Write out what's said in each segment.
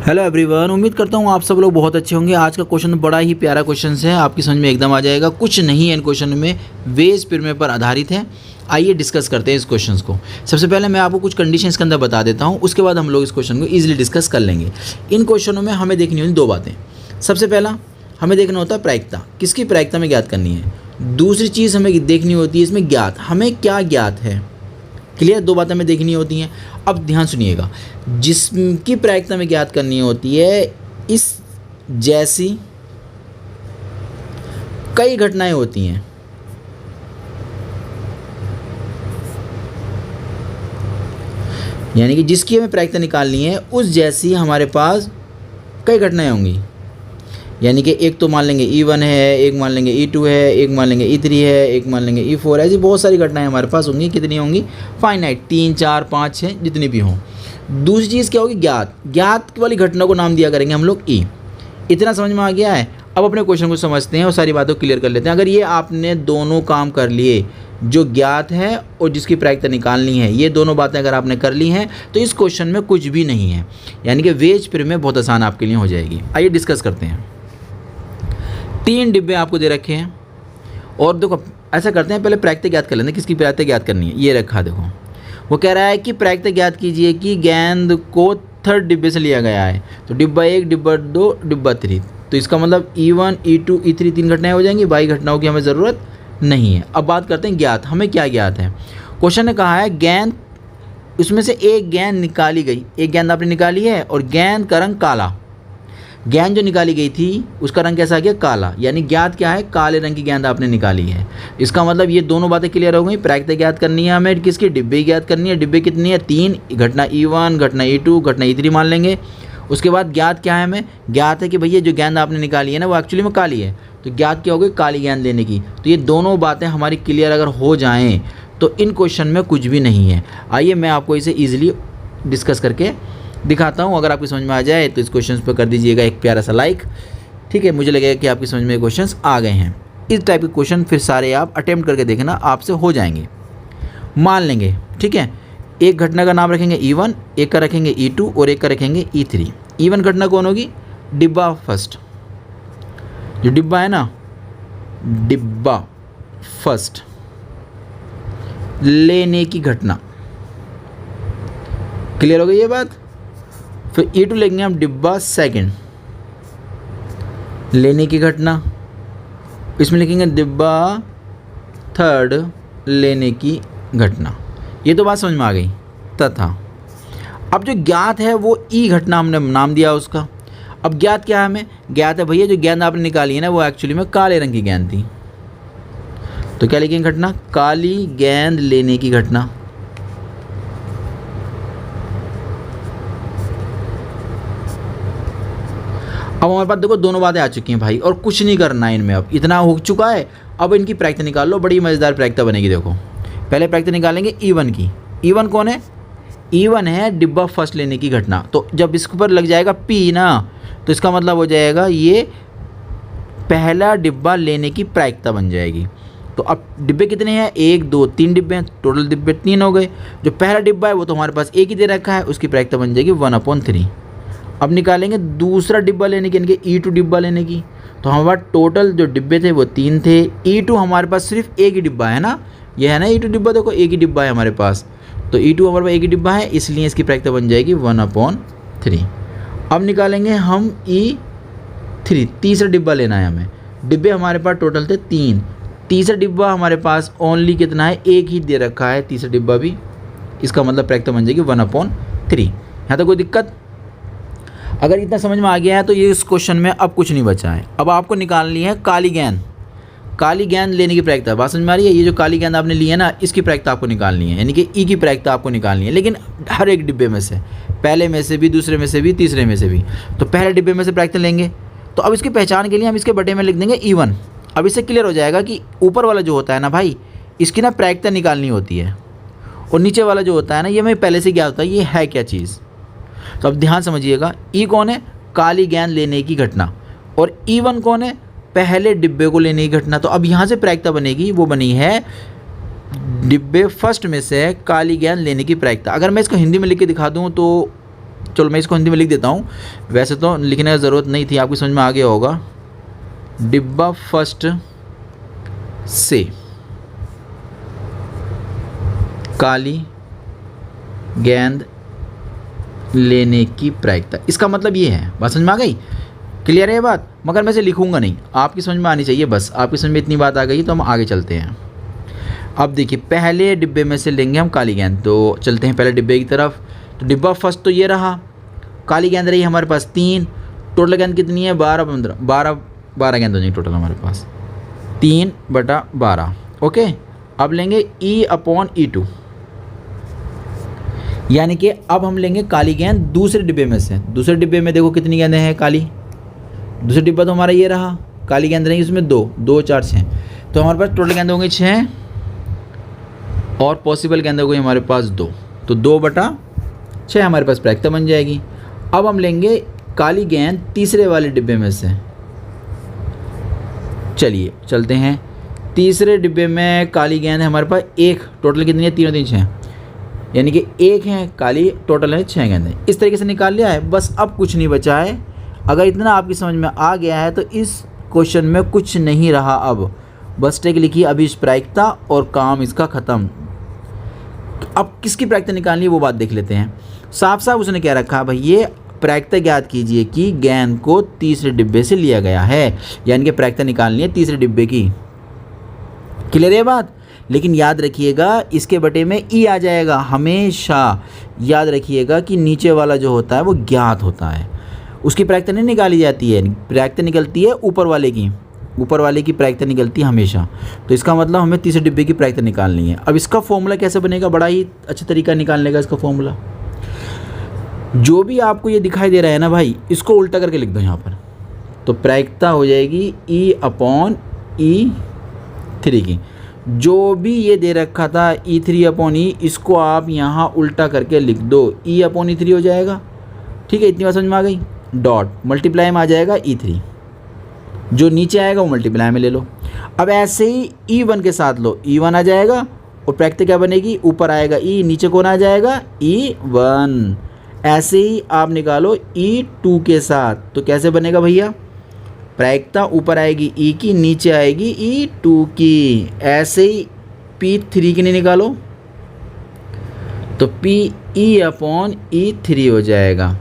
Hello everyone, उम्मीद करता हूँ आप सब लोग बहुत अच्छे होंगे। आज का क्वेश्चन बड़ा ही प्यारा क्वेश्चन है, आपकी समझ में एकदम आ जाएगा। कुछ नहीं है इन क्वेश्चन में, वेज पिरामिड पर आधारित है। आइए डिस्कस करते हैं इस क्वेश्चन को। सबसे पहले मैं आपको कुछ कंडीशन के अंदर बता देता हूँ, उसके बाद हम लोग इस क्वेश्चन को ईजिली डिस्कस कर लेंगे। इन क्वेश्चनों में हमें देखनी होती दो बातें। सबसे पहला हमें देखना होता है प्रायिकता, किसकी प्रायिकता में ज्ञात करनी है। दूसरी चीज़ हमें देखनी होती है इसमें ज्ञात, हमें क्या ज्ञात है। क्लियर, दो बातें हमें देखनी होती हैं। अब ध्यान सुनिएगा, जिसकी प्रायिकता में ज्ञात करनी होती है, इस जैसी कई घटनाएं होती हैं। यानी कि जिसकी हमें प्रायिकता निकालनी है, उस जैसी हमारे पास कई घटनाएं होंगी। यानी कि एक तो मान लेंगे E1 है, एक मान लेंगे E2 है, एक मान लेंगे E3 है, एक मान लेंगे E4 है। ऐसी बहुत सारी घटनाएं हमारे पास होंगी। कितनी होंगी? फाइनाइट, 3, 4, 5, 6 जितनी भी हों। दूसरी चीज़ क्या होगी? ज्ञात। ज्ञात वाली घटना को नाम दिया करेंगे हम लोग E। इतना समझ में आ गया है। अब अपने क्वेश्चन को समझते हैं और सारी बातों को क्लियर कर लेते हैं। अगर ये आपने दोनों काम कर लिए, जो ज्ञात है और जिसकी प्रायिकता निकालनी है, ये दोनों बातें अगर आपने कर ली हैं, तो इस क्वेश्चन में कुछ भी नहीं है। यानी कि वेज पिरामिड बहुत आसान आपके लिए हो जाएगी। आइए डिस्कस करते हैं। 3 डिब्बे आपको दे रखे हैं और देखो ऐसा करते हैं, पहले प्रायिकता ज्ञात कर लेते हैं। किसकी प्रायिकता ज्ञात करनी है? ये रखा, देखो वो कह रहा है कि प्रायिकता ज्ञात कीजिए कि गेंद को 3rd डिब्बे से लिया गया है। तो डिब्बा 1, डिब्बा 2, डिब्बा 3। तो इसका मतलब E1, E2, E3 3 घटनाएं हो जाएंगी। बाकी घटनाओं की हमें ज़रूरत नहीं है। अब बात करते हैं ज्ञात। हमें क्या ज्ञात है? क्वेश्चन ने कहा है गेंद, उसमें से एक गेंद निकाली गई, एक गेंद आपने निकाली है और गेंद का रंग काला। गेंद जो निकाली गई थी उसका रंग कैसा आ गया? काला। यानी ज्ञात क्या है? काले रंग की गेंद आपने निकाली है। इसका मतलब ये दोनों बातें क्लियर हो गई। प्रायिकता ज्ञात करनी है हमें, किसकी? डिब्बे ज्ञात करनी है। डिब्बे कितनी है? 3। घटना E1, घटना E2, घटना E3 मान लेंगे। उसके बाद ज्ञात क्या है हमें? ज्ञात है कि भैया जो गेंद आपने निकाली है ना, वो एक्चुअली में काली है। तो ज्ञात क्या हो गई? काली गेंद लेने की। तो ये दोनों बातें हमारी क्लियर अगर हो जाएँ तो इन क्वेश्चन में कुछ भी नहीं है। आइए मैं आपको इसे ईजिली डिस्कस करके दिखाता हूँ। अगर आपकी समझ में आ जाए तो इस क्वेश्चन पर कर दीजिएगा एक प्यारा सा लाइक। ठीक है, मुझे लगेगा कि आपकी समझ में क्वेश्चंस आ गए हैं। इस टाइप के क्वेश्चन फिर सारे आप अटेम्प्ट करके देखना, आपसे हो जाएंगे। मान लेंगे, ठीक है, एक घटना का नाम रखेंगे E1, एक का रखेंगे E2 और एक का रखेंगे E3। E1 घटना कौन होगी? डिब्बा फर्स्ट। जो डिब्बा है ना, डिब्बा फर्स्ट लेने की घटना। क्लियर हो गई ये बात? फिर E2 लेंगे हम डिब्बा सेकंड लेने की घटना। इसमें लिखेंगे डिब्बा थर्ड लेने की घटना। ये तो बात समझ में आ गई। तथा अब जो ज्ञात है वो E घटना हमने नाम दिया उसका। अब ज्ञात क्या है हमें? ज्ञात है भैया जो गेंद आपने निकाली है ना, वो एक्चुअली में काले रंग की गेंद थी। तो क्या लिखेंगे? घटना काली गेंद लेने की घटना। अब हमारे पास देखो दोनों बातें आ चुकी हैं भाई, और कुछ नहीं करना है इनमें। अब इतना हो चुका है, अब इनकी प्रायिकता निकाल लो। बड़ी मज़ेदार प्रायिकता बनेगी। देखो पहले प्रायिकता निकालेंगे E1 की। E1 कौन है? E1 है डिब्बा फर्स्ट लेने की घटना। तो जब इसके ऊपर लग जाएगा P ना, तो इसका मतलब हो जाएगा ये पहला डिब्बा लेने की प्रायिकता बन जाएगी। तो अब डिब्बे कितने हैं? 1, 2, 3 डिब्बे हैं। टोटल डिब्बे 3 हो गए। जो पहला डिब्बा है वो तो हमारे पास एक ही दे रखा है, उसकी प्रायिकता बन जाएगी 1/3। अब निकालेंगे दूसरा डिब्बा लेने की, यानी कि E2 डिब्बा लेने की। तो हमारे पास टोटल जो डिब्बे थे वो 3 थे। E2 हमारे पास सिर्फ एक ही डिब्बा है ना, ये है ना E2 डिब्बा। देखो एक ही डिब्बा है हमारे पास, तो E2 हमारे पास एक ही डिब्बा है, इसलिए इसकी प्रायिकता बन जाएगी 1/3। अब निकालेंगे हम E3, तीसरा डिब्बा लेना है हमें। डिब्बे हमारे पास टोटल थे 3। तीसरा डिब्बा हमारे पास ओनली कितना है? एक ही दे रखा है तीसरा डिब्बा भी। इसका मतलब प्रायिकता बन जाएगी 1/3। यहाँ तक कोई दिक्कत? अगर इतना समझ में आ गया है तो ये इस क्वेश्चन में अब कुछ नहीं बचा है। अब आपको निकालनी है काली गेंद। काली गेंद लेने की प्रायिकता। बात समझ में आ रही है? ये जो काली गेंद आपने ली है ना, इसकी प्रायिकता आपको निकालनी है, यानी कि E की प्रायिकता आपको निकालनी है, लेकिन हर एक डिब्बे में से, पहले में से भी, दूसरे में से भी, तीसरे में से भी। तो पहले डिब्बे में से प्रायिकता लेंगे। तो अब इसकी पहचान के लिए हम इसके बटे में लिख देंगे E1। अब इससे क्लियर हो जाएगा कि ऊपर वाला जो होता है ना भाई, इसकी ना प्रायिकता निकालनी होती है, और नीचे वाला जो होता है ना, ये हमें पहले से क्या होता है, ये है क्या चीज़। तो अब ध्यान समझिएगा, E कौन है? काली गेंद लेने की घटना। और E1 कौन है? पहले डिब्बे को लेने की घटना। तो अब यहाँ से प्रायिकता बनेगी, वो बनी है डिब्बे फर्स्ट में से काली गेंद लेने की प्रायिकता। अगर मैं इसको हिंदी में लिख के दिखा दूँ तो चलो मैं इसको हिंदी में लिख देता हूँ, वैसे तो लिखने की ज़रूरत नहीं थी, आपकी समझ में आ गया होगा। डिब्बा फर्स्ट से काली गेंद लेने की प्रायिकता, इसका मतलब ये है। बात समझ में आ गई? क्लियर है ये बात? मगर मैं इसे लिखूंगा नहीं, आपकी समझ में आनी चाहिए बस। आपकी समझ में इतनी बात आ गई तो हम आगे चलते हैं। अब देखिए पहले डिब्बे में से लेंगे हम काली गेंद, तो चलते हैं पहले डिब्बे की तरफ। तो डिब्बा फर्स्ट तो ये रहा, काली गेंद रही हमारे पास 3, टोटल गेंद कितनी है 12 गेंद हो जाएंगी टोटल हमारे पास, 3/12। ओके, अब लेंगे E/E2, यानी कि अब हम लेंगे काली गेंद दूसरे डिब्बे में से। दूसरे डिब्बे में देखो कितनी गेंदें हैं काली, दूसरा डिब्बा तो हमारा ये रहा, काली गेंद रही उसमें 2, 2, 4, 6, तो हमारे पास टोटल गेंद होंगे 6 और पॉसिबल गेंद हो गई हमारे पास 2, तो 2/6 हमारे पास प्रायिकता बन जाएगी। अब हम लेंगे काली गेंद तीसरे वाले डिब्बे में से। चलिए चलते हैं, तीसरे डिब्बे में काली गेंद है हमारे पास 1, टोटल कितनी है 3 और 3 6, यानी कि 1 है काली, टोटल है 6 गेंदें। इस तरीके से निकाल लिया है, बस अब कुछ नहीं बचा है। अगर इतना आपकी समझ में आ गया है तो इस क्वेश्चन में कुछ नहीं रहा, अब बस टेक लिखिए अभी प्रायिकता और काम इसका ख़त्म। अब किसकी प्रायिकता निकालनी है वो बात देख लेते हैं। साफ साफ उसने क्या रखा भाई, ये प्रायिकता ज्ञात कीजिए कि गेंद को तीसरे डिब्बे से लिया गया है, यानी कि प्रायिकता निकालनी है तीसरे डिब्बे की। क्लियर है बात? लेकिन याद रखिएगा इसके बटे में ई आ जाएगा, हमेशा याद रखिएगा कि नीचे वाला जो होता है वो ज्ञात होता है, उसकी प्रायिकता नहीं निकाली जाती है, प्रायिकता निकलती है ऊपर वाले की, ऊपर वाले की प्रायिकता निकलती है हमेशा। तो इसका मतलब हमें तीसरे डिब्बे की प्रायिकता निकालनी है। अब इसका फॉर्मूला कैसे बनेगा, बड़ा ही अच्छा तरीका निकालने का इसका फॉर्मूला। जो भी आपको ये दिखाई दे रहा है ना भाई, इसको उल्टा करके लिख दो यहाँ पर, तो प्रायिकता हो जाएगी E/E3 की। जो भी ये दे रखा था E3/E, इसको आप यहाँ उल्टा करके लिख दो, E/E3 हो जाएगा। ठीक है, इतनी बात समझ में आ गई। डॉट मल्टीप्लाई में आ जाएगा E3, जो नीचे आएगा वो मल्टीप्लाई में ले लो। अब ऐसे ही E1 के साथ लो, E1 आ जाएगा और प्रायिकता क्या बनेगी, ऊपर आएगा E, नीचे कौन आ जाएगा E1। ऐसे ही आप निकालो E2 के साथ, तो कैसे बनेगा भैया, प्रायिकता ऊपर आएगी E की, नीचे आएगी E2 की। ऐसे ही P3 की नहीं निकालो, तो PE/E3 हो जाएगा।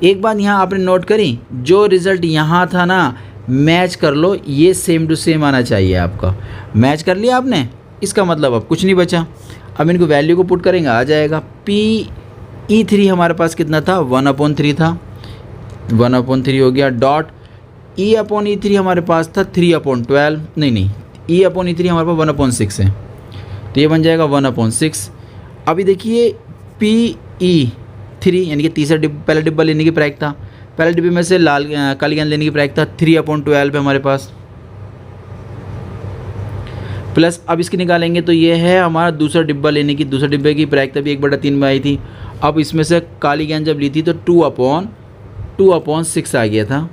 एक बात यहाँ आपने नोट करी, जो रिज़ल्ट यहाँ था ना, मैच कर लो, ये सेम टू सेम आना चाहिए आपका। मैच कर लिया आपने, इसका मतलब अब कुछ नहीं बचा। अब इनको वैल्यू को पुट करेंगे, आ जाएगा PE3 हमारे पास कितना था 1/3 था, 1/3 हो गया। डॉट E/E3 हमारे पास था 3/12, नहीं E/E3 हमारे पास 1/6 है, तो ये बन जाएगा 1/6। अभी देखिए PE3 यानी कि तीसरा पहला डिब्बा लेने की प्रायिकता, पहले डिब्बे में से काली गेंद लेने की प्रायिकता 3/12 है हमारे पास, प्लस अब इसकी निकालेंगे तो ये है हमारा दूसरा डिब्बा लेने की, दूसरे डिब्बे की प्रायिकता भी 1/3 में आई थी। अब इसमें से काली गेंद जब ली थी तो 2/6 आ गया था,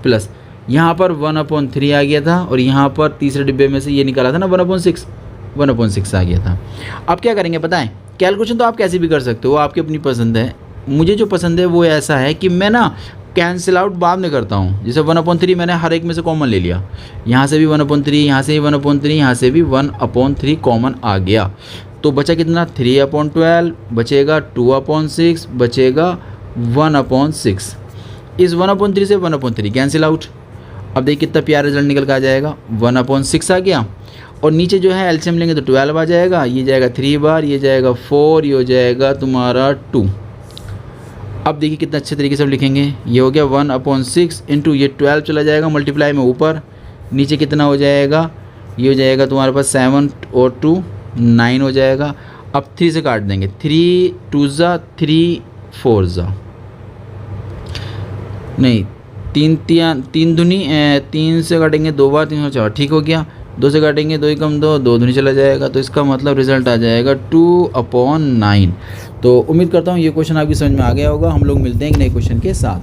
प्लस यहाँ पर 1/3 आ गया था, और यहाँ पर तीसरे डिब्बे में से ये निकाला था ना 1/6 आ गया था। अब क्या करेंगे पता है, कैलकुलेशन तो आप कैसे भी कर सकते हो, आपकी अपनी पसंद है। मुझे जो पसंद है वो ऐसा है कि मैं ना कैंसिल आउट बाद में करता हूँ। जैसे 1/3 मैंने हर एक में से कॉमन ले लिया, यहाँ से भी 1/3, यहाँ से भी 1/3, यहाँ से भी 1/3 कॉमन आ गया, तो बचा कितना 3/12, बचेगा 2/6, बचेगा 1/6। इस 1/3 से 1/3 कैंसिल आउट। अब देखिए कितना प्यारा रिजल्ट निकल के आ जाएगा, 1/6 आ गया, और नीचे जो है एलसीएम लेंगे तो 12 आ जाएगा, ये जाएगा 3 बार, ये जाएगा 4, ये हो जाएगा तुम्हारा 2। अब देखिए कितना अच्छे तरीके से हम लिखेंगे, ये हो गया 1/6 इंटू ये 12 चला जाएगा मल्टीप्लाई में ऊपर, नीचे कितना हो जाएगा, ये हो जाएगा तुम्हारे पास 7 और 2 9 हो जाएगा। अब 3 से काट देंगे, 3 2 ज़ा 3 4 ज़ा, नहीं 3 दूनी 3 से काटेंगे 2 बार, 3 और 4, ठीक हो गया। 2 से काटेंगे 2 कम 2 दूनी चला जाएगा, तो इसका मतलब रिजल्ट आ जाएगा 2/9। तो उम्मीद करता हूँ ये क्वेश्चन आपकी समझ में आ गया होगा। हम लोग मिलते हैं एक नए क्वेश्चन के साथ।